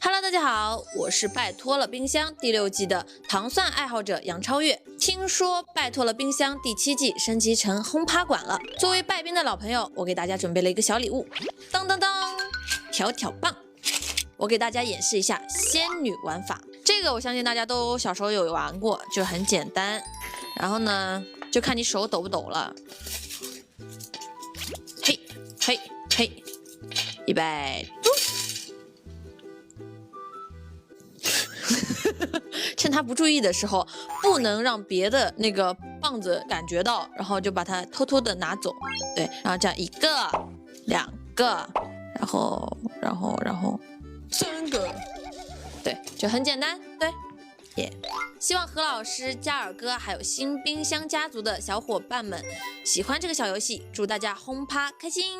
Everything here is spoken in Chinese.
Hello， 大家好，我是拜托了冰箱第6季的糖蒜爱好者杨超越。听说拜托了冰箱第7季升级成轰趴馆了，作为拜冰的老朋友，我给大家准备了一个小礼物，当当当，条条棒。我给大家演示一下仙女玩法，这个我相信大家都小时候有玩过，就很简单。然后呢，就看你手抖不抖了。嘿，嘿，嘿，预备，趁他不注意的时候，不能让别的那个棒子感觉到，然后就把它偷偷的拿走。对，然后这样1个、2个，然后3个，对，就很简单。对，耶！希望何老师、加尔哥还有新冰箱家族的小伙伴们喜欢这个小游戏，祝大家轰趴开心！